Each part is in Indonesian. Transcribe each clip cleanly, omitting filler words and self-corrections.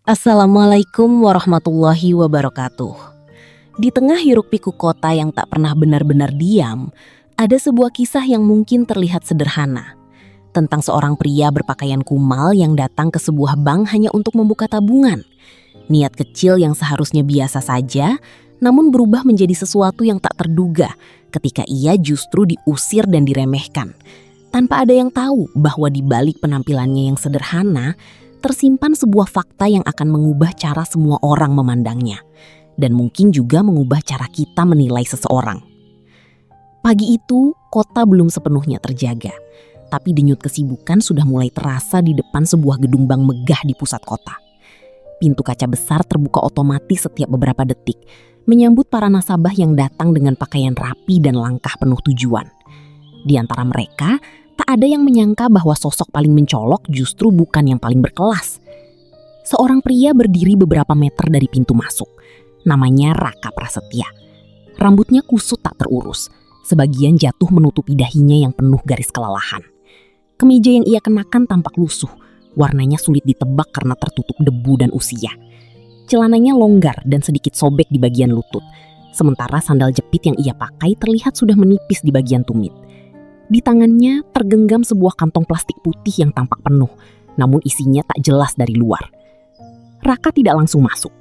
Assalamualaikum warahmatullahi wabarakatuh. Di tengah hiruk-pikuk kota yang tak pernah benar-benar diam, ada sebuah kisah yang mungkin terlihat sederhana. Tentang seorang pria berpakaian kumal yang datang ke sebuah bank hanya untuk membuka tabungan. Niat kecil yang seharusnya biasa saja, namun berubah menjadi sesuatu yang tak terduga ketika ia justru diusir dan diremehkan. Tanpa ada yang tahu bahwa di balik penampilannya yang sederhana, tersimpan sebuah fakta yang akan mengubah cara semua orang memandangnya, dan mungkin juga mengubah cara kita menilai seseorang. Pagi itu, kota belum sepenuhnya terjaga, tapi denyut kesibukan sudah mulai terasa di depan sebuah gedung bank megah di pusat kota. Pintu kaca besar terbuka otomatis setiap beberapa detik, menyambut para nasabah yang datang dengan pakaian rapi dan langkah penuh tujuan. Di antara mereka, tak ada yang menyangka bahwa sosok paling mencolok justru bukan yang paling berkelas. Seorang pria berdiri beberapa meter dari pintu masuk. Namanya Raka Prasetya. Rambutnya kusut tak terurus. Sebagian jatuh menutupi dahinya yang penuh garis kelelahan. Kemeja yang ia kenakan tampak lusuh. Warnanya sulit ditebak karena tertutup debu dan usia. Celananya longgar dan sedikit sobek di bagian lutut. Sementara sandal jepit yang ia pakai terlihat sudah menipis di bagian tumit. Di tangannya tergenggam sebuah kantong plastik putih yang tampak penuh, namun isinya tak jelas dari luar. Raka tidak langsung masuk.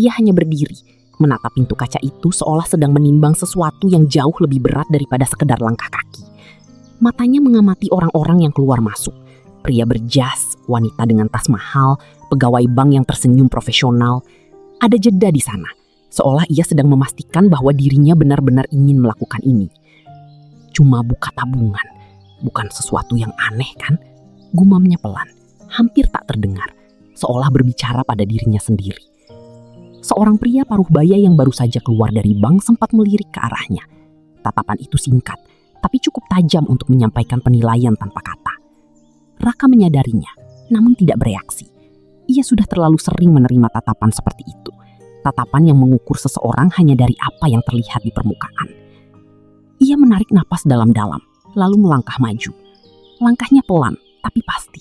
Ia hanya berdiri, menatap pintu kaca itu seolah sedang menimbang sesuatu yang jauh lebih berat daripada sekedar langkah kaki. Matanya mengamati orang-orang yang keluar masuk. Pria berjas, wanita dengan tas mahal, pegawai bank yang tersenyum profesional. Ada jeda di sana, seolah ia sedang memastikan bahwa dirinya benar-benar ingin melakukan ini. Cuma buka tabungan, bukan sesuatu yang aneh kan? Gumamnya pelan, hampir tak terdengar, seolah berbicara pada dirinya sendiri. Seorang pria paruh baya yang baru saja keluar dari bank sempat melirik ke arahnya. Tatapan itu singkat, tapi cukup tajam untuk menyampaikan penilaian tanpa kata. Raka menyadarinya, namun tidak bereaksi. Ia sudah terlalu sering menerima tatapan seperti itu. Tatapan yang mengukur seseorang hanya dari apa yang terlihat di permukaan. Ia menarik napas dalam-dalam, lalu melangkah maju. Langkahnya pelan, tapi pasti.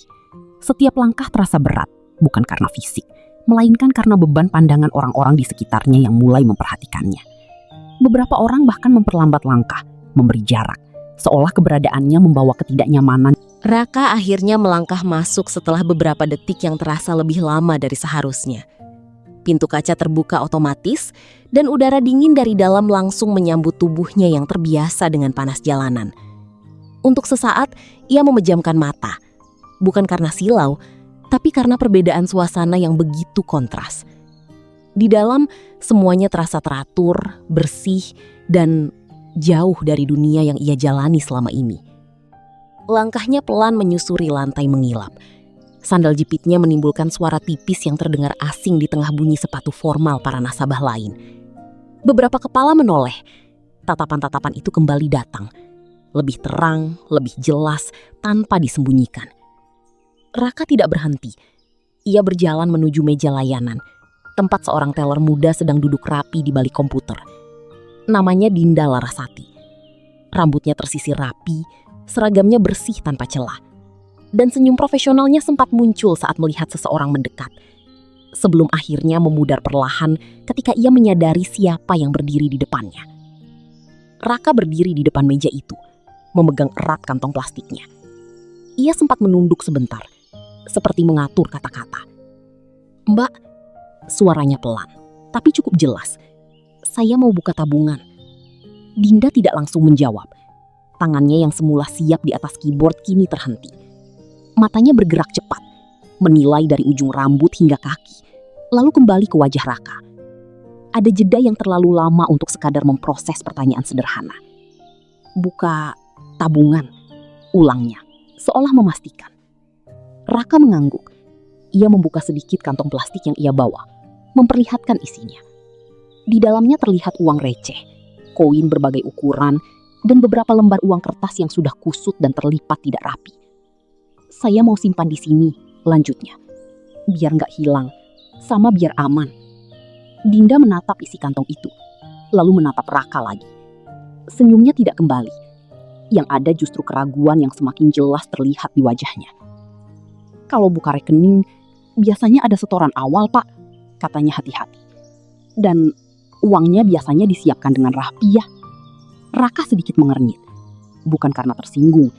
Setiap langkah terasa berat, bukan karena fisik, melainkan karena beban pandangan orang-orang di sekitarnya yang mulai memperhatikannya. Beberapa orang bahkan memperlambat langkah, memberi jarak, seolah keberadaannya membawa ketidaknyamanan. Raka akhirnya melangkah masuk setelah beberapa detik yang terasa lebih lama dari seharusnya. Pintu kaca terbuka otomatis dan udara dingin dari dalam langsung menyambut tubuhnya yang terbiasa dengan panas jalanan. Untuk sesaat, ia memejamkan mata. Bukan karena silau, tapi karena perbedaan suasana yang begitu kontras. Di dalam, semuanya terasa teratur, bersih, dan jauh dari dunia yang ia jalani selama ini. Langkahnya pelan menyusuri lantai mengilap. Sandal jepitnya menimbulkan suara tipis yang terdengar asing di tengah bunyi sepatu formal para nasabah lain. Beberapa kepala menoleh. Tatapan-tatapan itu kembali datang. Lebih terang, lebih jelas, tanpa disembunyikan. Raka tidak berhenti. Ia berjalan menuju meja layanan, tempat seorang teller muda sedang duduk rapi di balik komputer. Namanya Dinda Larasati. Rambutnya tersisir rapi, seragamnya bersih tanpa celah. Dan senyum profesionalnya sempat muncul saat melihat seseorang mendekat. Sebelum akhirnya memudar perlahan ketika ia menyadari siapa yang berdiri di depannya. Raka berdiri di depan meja itu, memegang erat kantong plastiknya. Ia sempat menunduk sebentar, seperti mengatur kata-kata. "Mbak," suaranya pelan, tapi cukup jelas. "Saya mau buka tabungan." Dinda tidak langsung menjawab. Tangannya yang semula siap di atas keyboard kini terhenti. Matanya bergerak cepat, menilai dari ujung rambut hingga kaki, lalu kembali ke wajah Raka. Ada jeda yang terlalu lama untuk sekadar memproses pertanyaan sederhana. "Buka tabungan," ulangnya, seolah memastikan. Raka mengangguk. Ia membuka sedikit kantong plastik yang ia bawa, memperlihatkan isinya. Di dalamnya terlihat uang receh, koin berbagai ukuran, dan beberapa lembar uang kertas yang sudah kusut dan terlipat tidak rapi. "Saya mau simpan di sini," lanjutnya. "Biar nggak hilang, sama biar aman." Dinda menatap isi kantong itu, lalu menatap Raka lagi. Senyumnya tidak kembali. Yang ada justru keraguan yang semakin jelas terlihat di wajahnya. "Kalau buka rekening, Biasanya ada setoran awal, Pak, katanya hati-hati. Dan uangnya biasanya disiapkan dengan rapi ya. Raka sedikit mengernyit. Bukan karena tersinggung,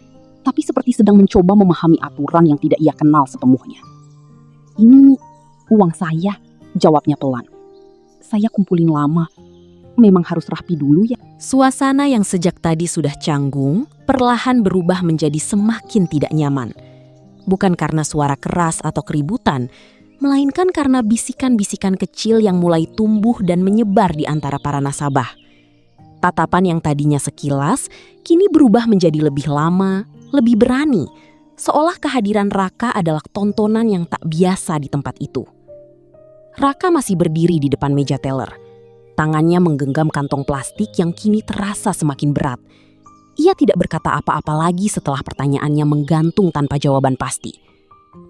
tapi seperti sedang mencoba memahami aturan yang tidak ia kenal sepenuhnya. Ini uang saya, jawabnya pelan. Saya kumpulin lama. Memang harus rapi dulu ya. Suasana yang sejak tadi sudah canggung, perlahan berubah menjadi semakin tidak nyaman. Bukan karena suara keras atau keributan, melainkan karena bisikan-bisikan kecil yang mulai tumbuh dan menyebar di antara para nasabah. Tatapan yang tadinya sekilas, kini berubah menjadi lebih lama, lebih berani, seolah kehadiran Raka adalah tontonan yang tak biasa di tempat itu. Raka masih berdiri di depan meja teller. Tangannya menggenggam kantong plastik yang kini terasa semakin berat. Ia tidak berkata apa-apa lagi setelah pertanyaannya menggantung tanpa jawaban pasti.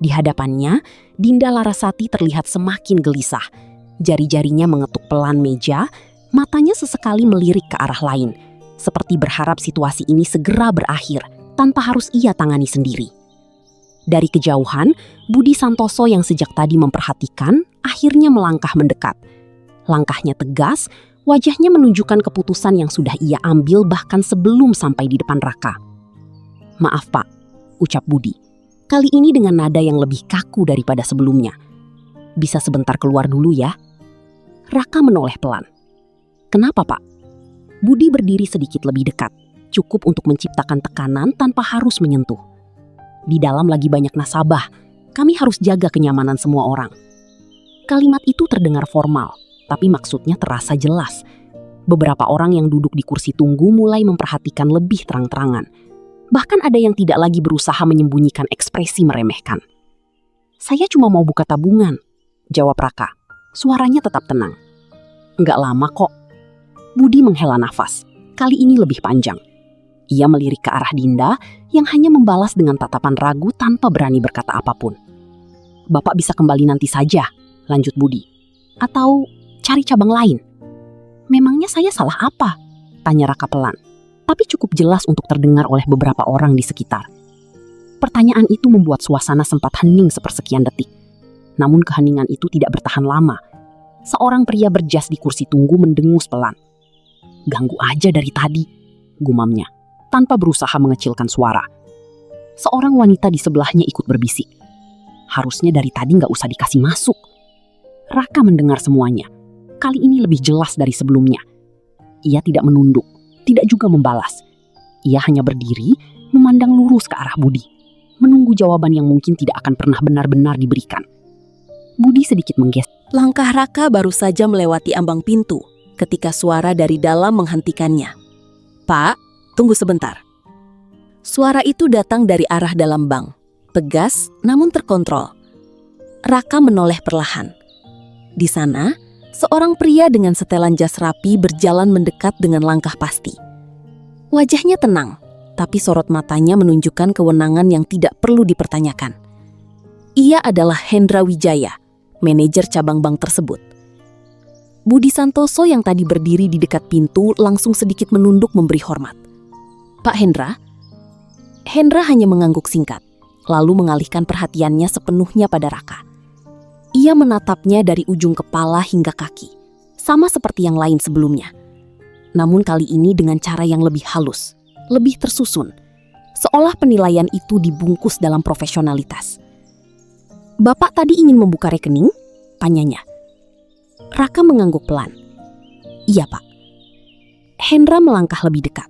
Di hadapannya, Dinda Larasati terlihat semakin gelisah. Jari-jarinya mengetuk pelan meja, matanya sesekali melirik ke arah lain, seperti berharap situasi ini segera berakhir tanpa harus ia tangani sendiri. Dari kejauhan, Budi Santoso yang sejak tadi memperhatikan akhirnya melangkah mendekat. Langkahnya tegas, wajahnya menunjukkan keputusan yang sudah ia ambil bahkan sebelum sampai di depan Raka. "Maaf Pak," ucap Budi. Kali ini dengan nada yang lebih kaku daripada sebelumnya. "Bisa sebentar keluar dulu ya?" Raka menoleh pelan. "Kenapa Pak?" Budi berdiri sedikit lebih dekat, cukup untuk menciptakan tekanan tanpa harus menyentuh. "Di dalam lagi banyak nasabah, kami harus jaga kenyamanan semua orang." Kalimat itu terdengar formal, tapi maksudnya terasa jelas. Beberapa orang yang duduk di kursi tunggu mulai memperhatikan lebih terang-terangan. Bahkan ada yang tidak lagi berusaha menyembunyikan ekspresi meremehkan. "Saya cuma mau buka tabungan," jawab Raka. Suaranya tetap tenang. "Nggak lama kok." Budi menghela nafas, kali ini lebih panjang. Ia melirik ke arah Dinda yang hanya membalas dengan tatapan ragu tanpa berani berkata apapun. "Bapak bisa kembali nanti saja," lanjut Budi. "Atau cari cabang lain." "Memangnya saya salah apa?" tanya Raka pelan, tapi cukup jelas untuk terdengar oleh beberapa orang di sekitar. Pertanyaan itu membuat suasana sempat hening sepersekian detik. Namun keheningan itu tidak bertahan lama. Seorang pria berjas di kursi tunggu mendengus pelan. "Ganggu aja dari tadi," gumamnya, tanpa berusaha mengecilkan suara. Seorang wanita di sebelahnya ikut berbisik. "Harusnya dari tadi nggak usah dikasih masuk." Raka mendengar semuanya. Kali ini lebih jelas dari sebelumnya. Ia tidak menunduk, tidak juga membalas. Ia hanya berdiri, memandang lurus ke arah Budi, menunggu jawaban yang mungkin tidak akan pernah benar-benar diberikan. Budi sedikit menggeser. Langkah Raka baru saja melewati ambang pintu ketika suara dari dalam menghentikannya. "Pak, tunggu sebentar." Suara itu datang dari arah dalam bank, tegas namun terkontrol. Raka menoleh perlahan. Di sana, seorang pria dengan setelan jas rapi berjalan mendekat dengan langkah pasti. Wajahnya tenang, tapi sorot matanya menunjukkan kewenangan yang tidak perlu dipertanyakan. Ia adalah Hendra Wijaya, manajer cabang bank tersebut. Budi Santoso yang tadi berdiri di dekat pintu langsung sedikit menunduk memberi hormat. "Pak Hendra?" Hendra hanya mengangguk singkat, lalu mengalihkan perhatiannya sepenuhnya pada Raka. Ia menatapnya dari ujung kepala hingga kaki, sama seperti yang lain sebelumnya. Namun kali ini dengan cara yang lebih halus, lebih tersusun, seolah penilaian itu dibungkus dalam profesionalitas. "Bapak tadi ingin membuka rekening?" tanyanya. Raka mengangguk pelan. "Iya Pak." Hendra melangkah lebih dekat,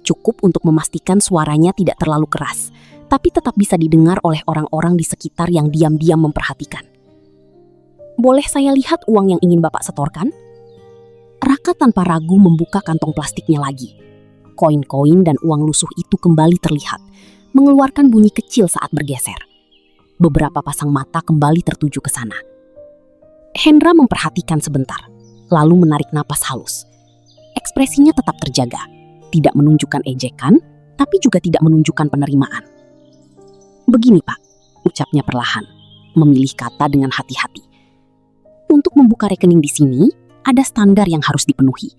cukup untuk memastikan suaranya tidak terlalu keras, tapi tetap bisa didengar oleh orang-orang di sekitar yang diam-diam memperhatikan. "Boleh saya lihat uang yang ingin Bapak setorkan?" Raka tanpa ragu membuka kantong plastiknya lagi. Koin-koin dan uang lusuh itu kembali terlihat, mengeluarkan bunyi kecil saat bergeser. Beberapa pasang mata kembali tertuju ke sana. Hendra memperhatikan sebentar, lalu menarik napas halus. Ekspresinya tetap terjaga, tidak menunjukkan ejekan, tapi juga tidak menunjukkan penerimaan. "Begini Pak," ucapnya perlahan, memilih kata dengan hati-hati. "Untuk membuka rekening di sini, ada standar yang harus dipenuhi.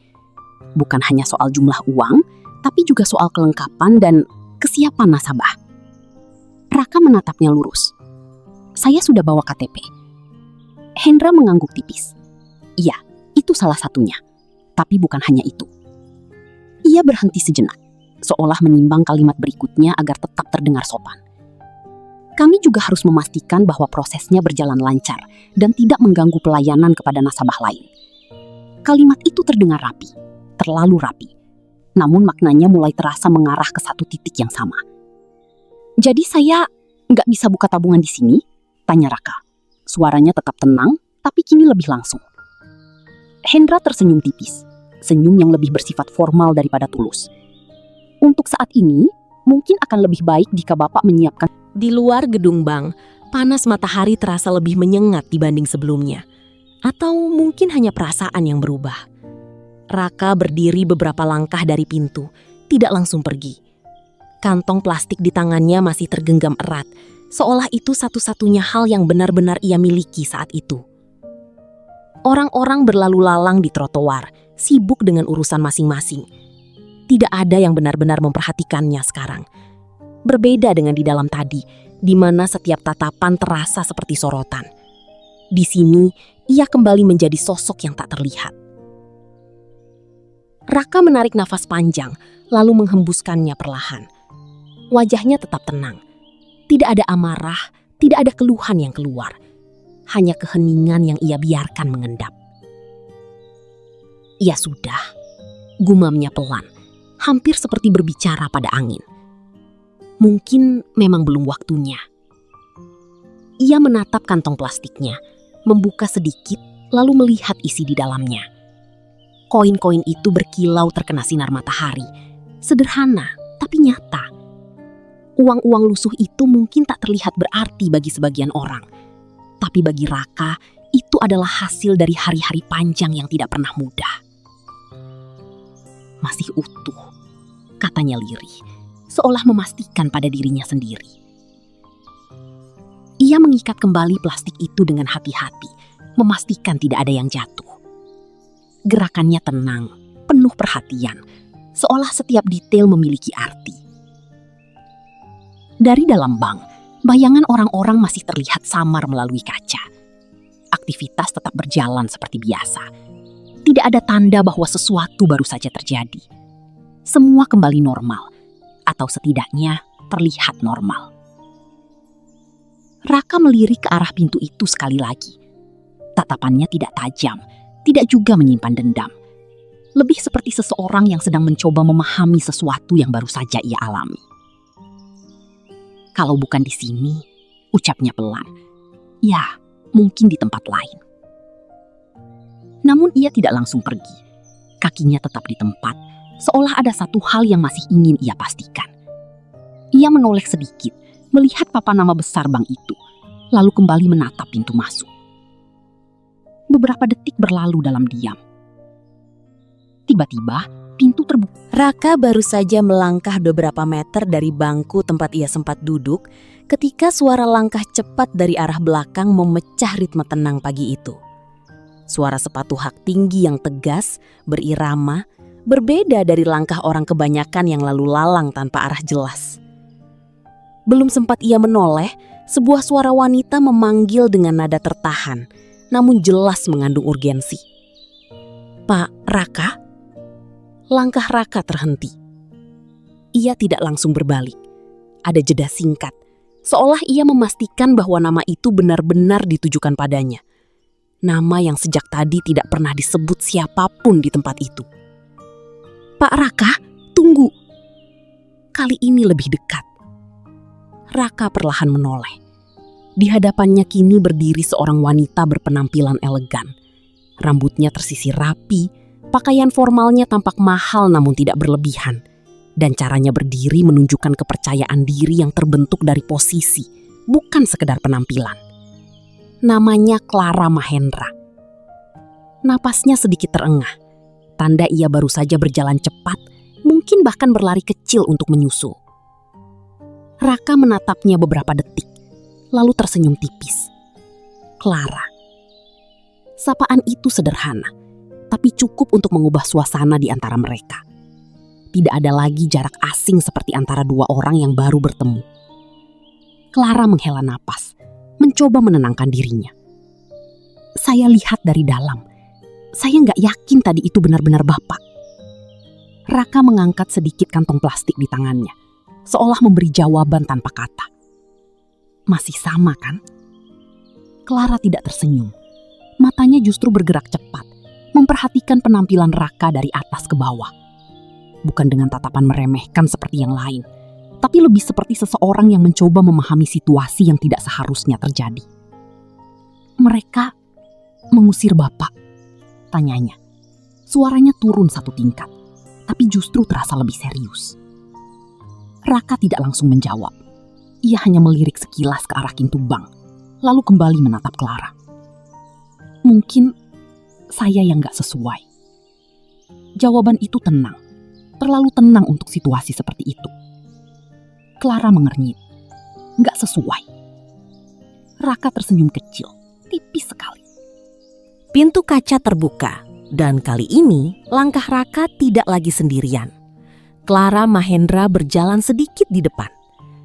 Bukan hanya soal jumlah uang, tapi juga soal kelengkapan dan kesiapan nasabah." Raka menatapnya lurus. "Saya sudah bawa KTP. Hendra mengangguk tipis. Iya, itu salah satunya. Tapi bukan hanya itu. Ia berhenti sejenak, seolah menimbang kalimat berikutnya agar tetap terdengar sopan. Kami juga harus memastikan bahwa prosesnya berjalan lancar dan tidak mengganggu pelayanan kepada nasabah lain. Kalimat itu terdengar rapi, terlalu rapi. Namun maknanya mulai terasa mengarah ke satu titik yang sama. Jadi saya nggak bisa buka tabungan di sini? Tanya Raka. Suaranya tetap tenang, tapi kini lebih langsung. Hendra tersenyum tipis, senyum yang lebih bersifat formal daripada tulus. Untuk saat ini, mungkin akan lebih baik jika Bapak menyiapkan. Di luar gedung bank, panas matahari terasa lebih menyengat dibanding sebelumnya. Atau mungkin hanya perasaan yang berubah. Raka berdiri beberapa langkah dari pintu, tidak langsung pergi. Kantong plastik di tangannya masih tergenggam erat, seolah itu satu-satunya hal yang benar-benar ia miliki saat itu. Orang-orang berlalu lalang di trotoar, sibuk dengan urusan masing-masing. Tidak ada yang benar-benar memperhatikannya sekarang. Berbeda dengan di dalam tadi, di mana setiap tatapan terasa seperti sorotan. Di sini, ia kembali menjadi sosok yang tak terlihat. Raka menarik nafas panjang, lalu menghembuskannya perlahan. Wajahnya tetap tenang. Tidak ada amarah, tidak ada keluhan yang keluar. Hanya keheningan yang ia biarkan mengendap. Ya sudah, gumamnya pelan, hampir seperti berbicara pada angin. Mungkin memang belum waktunya. Ia menatap kantong plastiknya, membuka sedikit, lalu melihat isi di dalamnya. Koin-koin itu berkilau terkena sinar matahari. Sederhana, tapi nyata. Uang-uang lusuh itu mungkin tak terlihat berarti bagi sebagian orang. Tapi bagi Raka, itu adalah hasil dari hari-hari panjang yang tidak pernah mudah. Masih utuh, katanya lirih, seolah memastikan pada dirinya sendiri. Ia mengikat kembali plastik itu dengan hati-hati, memastikan tidak ada yang jatuh. Gerakannya tenang, penuh perhatian, seolah setiap detail memiliki arti. Dari dalam bank, bayangan orang-orang masih terlihat samar melalui kaca. Aktivitas tetap berjalan seperti biasa. Tidak ada tanda bahwa sesuatu baru saja terjadi. Semua kembali normal, atau setidaknya terlihat normal. Raka melirik ke arah pintu itu sekali lagi. Tatapannya tidak tajam, tidak juga menyimpan dendam. Lebih seperti seseorang yang sedang mencoba memahami sesuatu yang baru saja ia alami. Kalau bukan di sini, ucapnya pelan. Ya, mungkin di tempat lain. Namun ia tidak langsung pergi. Kakinya tetap di tempat, seolah ada satu hal yang masih ingin ia pastikan. Ia menoleh sedikit, melihat papan nama besar bank itu, lalu kembali menatap pintu masuk. Beberapa detik berlalu dalam diam. Tiba-tiba, pintu terbuka. Raka baru saja melangkah beberapa meter dari bangku tempat ia sempat duduk ketika suara langkah cepat dari arah belakang memecah ritme tenang pagi itu. Suara sepatu hak tinggi yang tegas, berirama, berbeda dari langkah orang kebanyakan yang lalu lalang tanpa arah jelas. Belum sempat ia menoleh, sebuah suara wanita memanggil dengan nada tertahan, namun jelas mengandung urgensi. "Pak Raka?" Langkah Raka terhenti. Ia tidak langsung berbalik. Ada jeda singkat, seolah ia memastikan bahwa nama itu benar-benar ditujukan padanya. Nama yang sejak tadi tidak pernah disebut siapapun di tempat itu. "Pak Raka, tunggu." Kali ini lebih dekat. Raka perlahan menoleh. Di hadapannya kini berdiri seorang wanita berpenampilan elegan. Rambutnya tersisir rapi, pakaian formalnya tampak mahal namun tidak berlebihan. Dan caranya berdiri menunjukkan kepercayaan diri yang terbentuk dari posisi, bukan sekedar penampilan. Namanya Clara Mahendra. Napasnya sedikit terengah, tanda ia baru saja berjalan cepat, mungkin bahkan berlari kecil untuk menyusul. Raka menatapnya beberapa detik, lalu tersenyum tipis. Clara. Sapaan itu sederhana, tapi cukup untuk mengubah suasana di antara mereka. Tidak ada lagi jarak asing seperti antara dua orang yang baru bertemu. Clara menghela napas, mencoba menenangkan dirinya. Saya lihat dari dalam. Saya nggak yakin tadi itu benar-benar Bapak. Raka mengangkat sedikit kantong plastik di tangannya, seolah memberi jawaban tanpa kata. Masih sama kan? Clara tidak tersenyum. Matanya justru bergerak cepat, memperhatikan penampilan Raka dari atas ke bawah. Bukan dengan tatapan meremehkan seperti yang lain, tapi lebih seperti seseorang yang mencoba memahami situasi yang tidak seharusnya terjadi. Mereka mengusir Bapak, tanyanya. Suaranya turun satu tingkat, tapi justru terasa lebih serius. Raka tidak langsung menjawab. Ia hanya melirik sekilas ke arah Kintubang, lalu kembali menatap Clara. Mungkin saya yang gak sesuai. Jawaban itu tenang, terlalu tenang untuk situasi seperti itu. Clara mengernyit. Gak sesuai. Raka tersenyum kecil, tipis sekali. Pintu kaca terbuka, dan kali ini langkah Raka tidak lagi sendirian. Clara Mahendra berjalan sedikit di depan.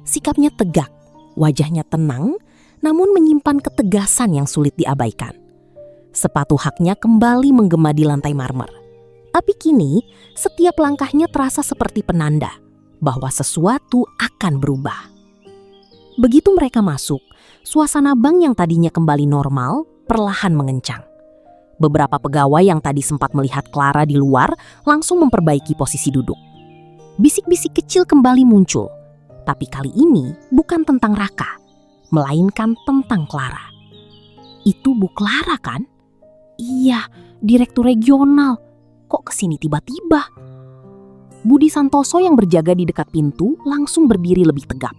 Sikapnya tegak, wajahnya tenang, namun menyimpan ketegasan yang sulit diabaikan. Sepatu haknya kembali menggema di lantai marmer. Tapi kini, setiap langkahnya terasa seperti penanda bahwa sesuatu akan berubah. Begitu mereka masuk, suasana bank yang tadinya kembali normal perlahan mengencang. Beberapa pegawai yang tadi sempat melihat Clara di luar langsung memperbaiki posisi duduk. Bisik-bisik kecil kembali muncul, tapi kali ini bukan tentang Raka, melainkan tentang Clara. Itu Bu Clara kan? Iya, direktur regional. Kok kesini tiba-tiba? Budi Santoso yang berjaga di dekat pintu langsung berdiri lebih tegap.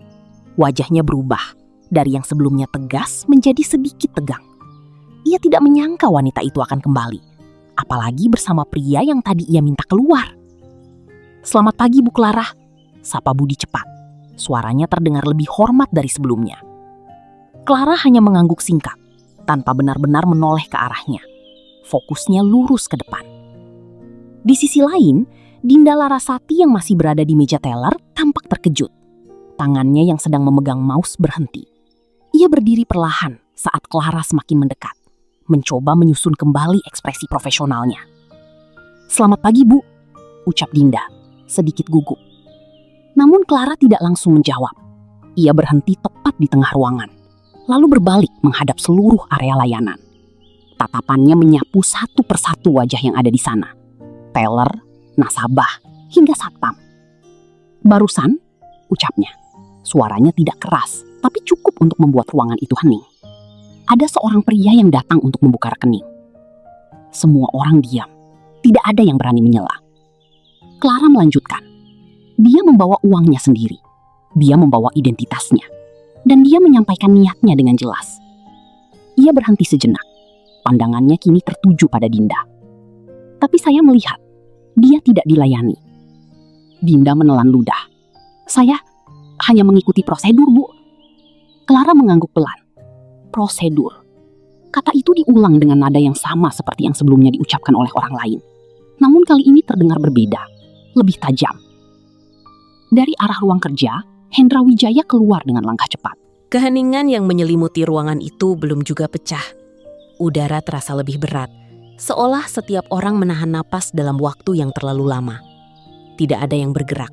Wajahnya berubah, dari yang sebelumnya tegas menjadi sedikit tegang. Ia tidak menyangka wanita itu akan kembali, apalagi bersama pria yang tadi ia minta keluar. "Selamat pagi Bu Clara," sapa Budi cepat. Suaranya terdengar lebih hormat dari sebelumnya. Clara hanya mengangguk singkat, tanpa benar-benar menoleh ke arahnya. Fokusnya lurus ke depan. Di sisi lain, Dinda Larasati yang masih berada di meja teller tampak terkejut. Tangannya yang sedang memegang mouse berhenti. Ia berdiri perlahan saat Clara semakin mendekat, mencoba menyusun kembali ekspresi profesionalnya. "Selamat pagi, Bu," ucap Dinda, sedikit gugup. Namun Clara tidak langsung menjawab. Ia berhenti tepat di tengah ruangan, lalu berbalik menghadap seluruh area layanan. Tatapannya menyapu satu persatu wajah yang ada di sana. Teller, nasabah, hingga satpam. "Barusan," ucapnya. Suaranya tidak keras, tapi cukup untuk membuat ruangan itu hening. Ada seorang pria yang datang untuk membuka rekening. Semua orang diam. Tidak ada yang berani menyela. Clara melanjutkan. Dia membawa uangnya sendiri. Dia membawa identitasnya. Dan dia menyampaikan niatnya dengan jelas. Ia berhenti sejenak. Pandangannya kini tertuju pada Dinda. Tapi saya melihat, dia tidak dilayani. Dinda menelan ludah. "Saya hanya mengikuti prosedur, Bu." Clara mengangguk pelan. Prosedur. Kata itu diulang dengan nada yang sama seperti yang sebelumnya diucapkan oleh orang lain. Namun kali ini terdengar berbeda, lebih tajam. Dari arah ruang kerja, Hendra Wijaya keluar dengan langkah cepat. Keheningan yang menyelimuti ruangan itu belum juga pecah. Udara terasa lebih berat, seolah setiap orang menahan napas dalam waktu yang terlalu lama. Tidak ada yang bergerak.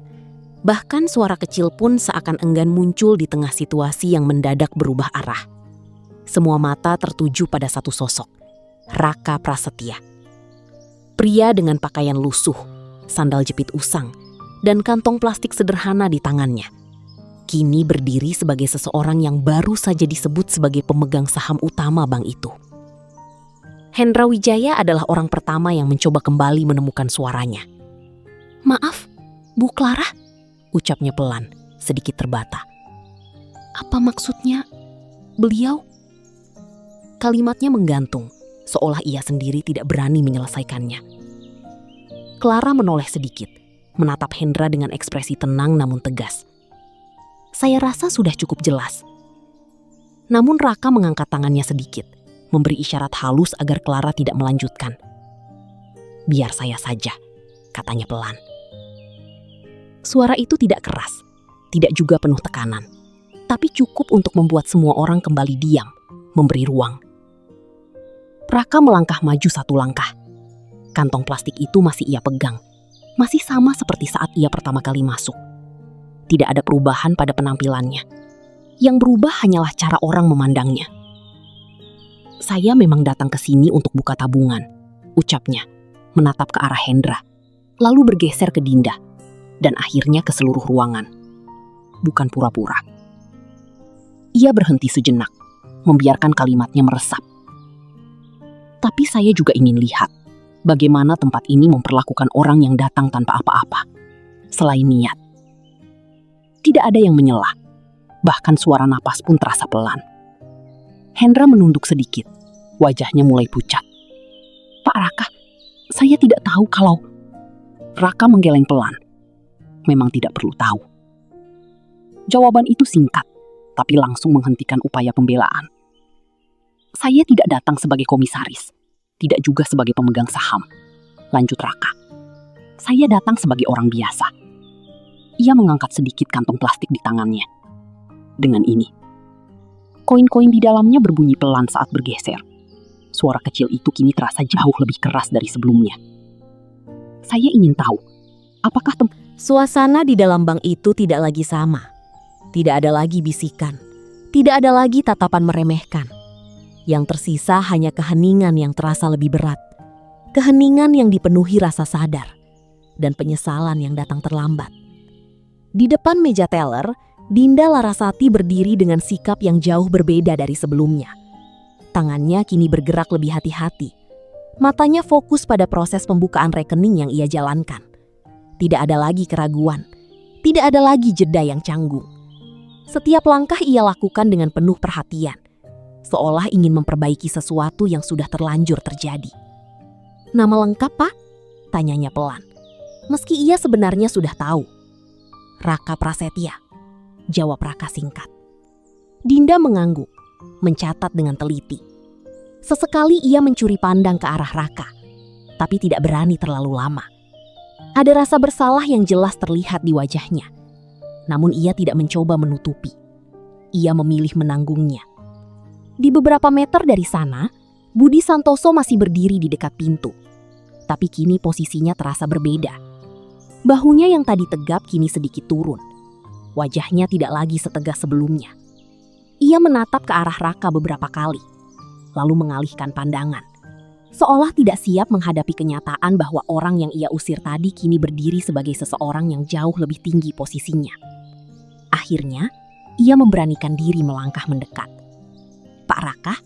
Bahkan suara kecil pun seakan enggan muncul di tengah situasi yang mendadak berubah arah. Semua mata tertuju pada satu sosok, Raka Prasetya. Pria dengan pakaian lusuh, sandal jepit usang, dan kantong plastik sederhana di tangannya. Kini berdiri sebagai seseorang yang baru saja disebut sebagai pemegang saham utama bank itu. Hendra Wijaya adalah orang pertama yang mencoba kembali menemukan suaranya. "Maaf, Bu Clara," ucapnya pelan, sedikit terbata. "Apa maksudnya beliau?" Kalimatnya menggantung, seolah ia sendiri tidak berani menyelesaikannya. Clara menoleh sedikit, menatap Hendra dengan ekspresi tenang namun tegas. "Saya rasa sudah cukup jelas." Namun Raka mengangkat tangannya sedikit, memberi isyarat halus agar Clara tidak melanjutkan. "Biar saya saja," katanya pelan. Suara itu tidak keras, tidak juga penuh tekanan, tapi cukup untuk membuat semua orang kembali diam, memberi ruang. Raka melangkah maju 1 langkah. Kantong plastik itu masih ia pegang. Masih sama seperti saat ia pertama kali masuk. Tidak ada perubahan pada penampilannya. Yang berubah hanyalah cara orang memandangnya. Saya memang datang ke sini untuk buka tabungan, ucapnya, menatap ke arah Hendra, lalu bergeser ke Dinda, dan akhirnya ke seluruh ruangan. Bukan pura-pura. Ia berhenti sejenak, membiarkan kalimatnya meresap. Tapi saya juga ingin lihat bagaimana tempat ini memperlakukan orang yang datang tanpa apa-apa, selain niat. Tidak ada yang menyela, bahkan suara napas pun terasa pelan. Hendra menunduk sedikit, wajahnya mulai pucat. Pak Raka, saya tidak tahu kalau... Raka menggeleng pelan. Memang tidak perlu tahu. Jawaban itu singkat, tapi langsung menghentikan upaya pembelaan. Saya tidak datang sebagai komisaris, tidak juga sebagai pemegang saham. Lanjut Raka. Saya datang sebagai orang biasa. Ia mengangkat sedikit kantong plastik di tangannya. Dengan ini, koin-koin di dalamnya berbunyi pelan saat bergeser. Suara kecil itu kini terasa jauh lebih keras dari sebelumnya. Saya ingin tahu, apakah Suasana di dalam bank itu tidak lagi sama. Tidak ada lagi bisikan. Tidak ada lagi tatapan meremehkan. Yang tersisa hanya keheningan yang terasa lebih berat. Keheningan yang dipenuhi rasa sadar. Dan penyesalan yang datang terlambat. Di depan meja teller, Dinda Larasati berdiri dengan sikap yang jauh berbeda dari sebelumnya. Tangannya kini bergerak lebih hati-hati. Matanya fokus pada proses pembukaan rekening yang ia jalankan. Tidak ada lagi keraguan. Tidak ada lagi jeda yang canggung. Setiap langkah ia lakukan dengan penuh perhatian. Seolah ingin memperbaiki sesuatu yang sudah terlanjur terjadi. Nama lengkap, Pak? Tanyanya pelan. Meski ia sebenarnya sudah tahu. Raka Prasetya. Jawab Raka singkat. Dinda mengangguk, mencatat dengan teliti. Sesekali ia mencuri pandang ke arah Raka, tapi tidak berani terlalu lama. Ada rasa bersalah yang jelas terlihat di wajahnya. Namun ia tidak mencoba menutupi. Ia memilih menanggungnya. Di beberapa meter dari sana, Budi Santoso masih berdiri di dekat pintu. Tapi kini posisinya terasa berbeda. Bahunya yang tadi tegap kini sedikit turun. Wajahnya tidak lagi setegas sebelumnya. Ia menatap ke arah Raka beberapa kali, lalu mengalihkan pandangan. Seolah tidak siap menghadapi kenyataan bahwa orang yang ia usir tadi kini berdiri sebagai seseorang yang jauh lebih tinggi posisinya. Akhirnya, ia memberanikan diri melangkah mendekat. Pak Raka?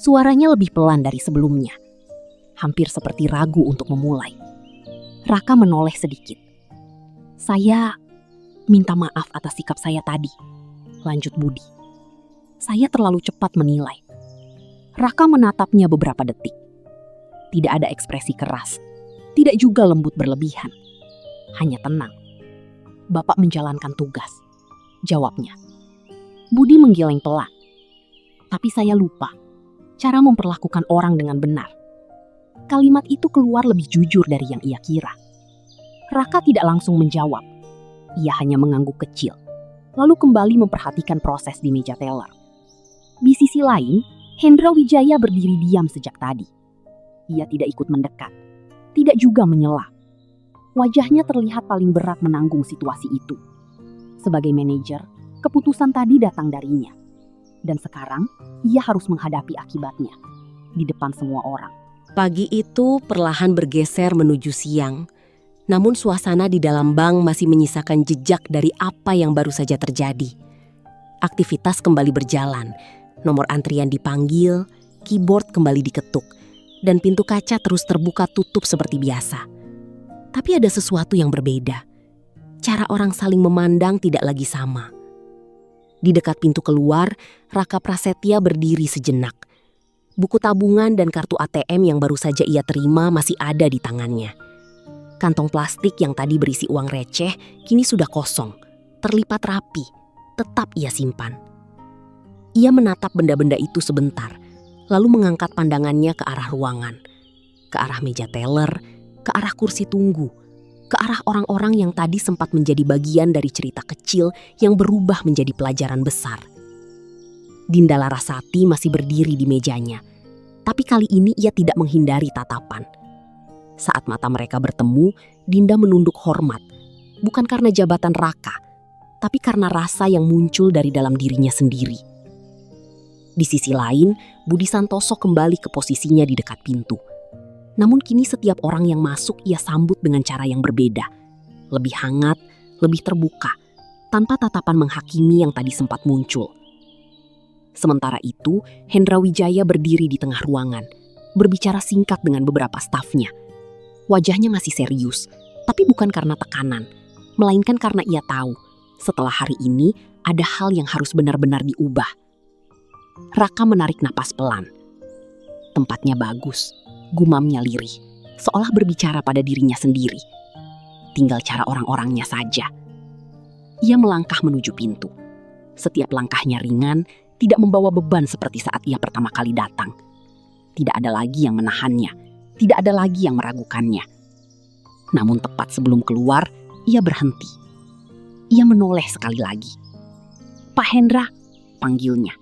Suaranya lebih pelan dari sebelumnya. Hampir seperti ragu untuk memulai. Raka menoleh sedikit. Saya minta maaf atas sikap saya tadi, lanjut Budi. Saya terlalu cepat menilai. Raka menatapnya beberapa detik. Tidak ada ekspresi keras, tidak juga lembut berlebihan. Hanya tenang. Bapak menjalankan tugas, jawabnya. Budi menggeleng pelan. Tapi saya lupa cara memperlakukan orang dengan benar. Kalimat itu keluar lebih jujur dari yang ia kira. Raka tidak langsung menjawab. Ia hanya mengangguk kecil, lalu kembali memperhatikan proses di meja teller. Di sisi lain, Hendra Wijaya berdiri diam sejak tadi. Ia tidak ikut mendekat, tidak juga menyela. Wajahnya terlihat paling berat menanggung situasi itu. Sebagai manajer, keputusan tadi datang darinya. Dan sekarang, ia harus menghadapi akibatnya di depan semua orang. Pagi itu perlahan bergeser menuju siang. Namun suasana di dalam bank masih menyisakan jejak dari apa yang baru saja terjadi. Aktivitas kembali berjalan. Nomor antrian dipanggil, keyboard kembali diketuk, dan pintu kaca terus terbuka tutup seperti biasa. Tapi ada sesuatu yang berbeda. Cara orang saling memandang tidak lagi sama. Di dekat pintu keluar, Raka Prasetya berdiri sejenak. Buku tabungan dan kartu ATM yang baru saja ia terima masih ada di tangannya. Kantong plastik yang tadi berisi uang receh kini sudah kosong, terlipat rapi, tetap ia simpan. Ia menatap benda-benda itu sebentar, lalu mengangkat pandangannya ke arah ruangan, ke arah meja teller, ke arah kursi tunggu, ke arah orang-orang yang tadi sempat menjadi bagian dari cerita kecil yang berubah menjadi pelajaran besar. Dinda Larasati masih berdiri di mejanya, Tapi kali ini ia tidak menghindari tatapan. Saat mata mereka bertemu, Dinda menunduk hormat, bukan karena jabatan Raka, tapi karena rasa yang muncul dari dalam dirinya sendiri. Di sisi lain, Budi Santoso kembali ke posisinya di dekat pintu. Namun kini setiap orang yang masuk ia sambut dengan cara yang berbeda. Lebih hangat, lebih terbuka, tanpa tatapan menghakimi yang tadi sempat muncul. Sementara itu, Hendra Wijaya berdiri di tengah ruangan, berbicara singkat dengan beberapa stafnya. Wajahnya masih serius, tapi bukan karena tekanan, melainkan karena ia tahu, setelah hari ini ada hal yang harus benar-benar diubah. Raka menarik napas pelan. Tempatnya bagus, gumamnya lirih, seolah berbicara pada dirinya sendiri. Tinggal cara orang-orangnya saja. Ia melangkah menuju pintu. Setiap langkahnya ringan, tidak membawa beban seperti saat ia pertama kali datang. Tidak ada lagi yang menahannya, tidak ada lagi yang meragukannya. Namun tepat sebelum keluar, ia berhenti. Ia menoleh sekali lagi. "Pak Hendra," panggilnya.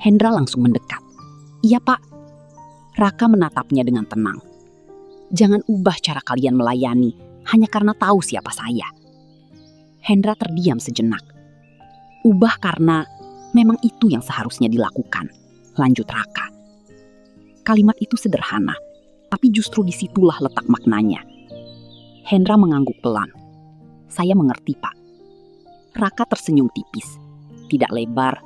Hendra langsung mendekat. "Iya, Pak." Raka menatapnya dengan tenang. "Jangan ubah cara kalian melayani hanya karena tahu siapa saya." Hendra terdiam sejenak. "Ubah karena memang itu yang seharusnya dilakukan," lanjut Raka. Kalimat itu sederhana, tapi justru disitulah letak maknanya. Hendra mengangguk pelan. "Saya mengerti, Pak." Raka tersenyum tipis, tidak lebar,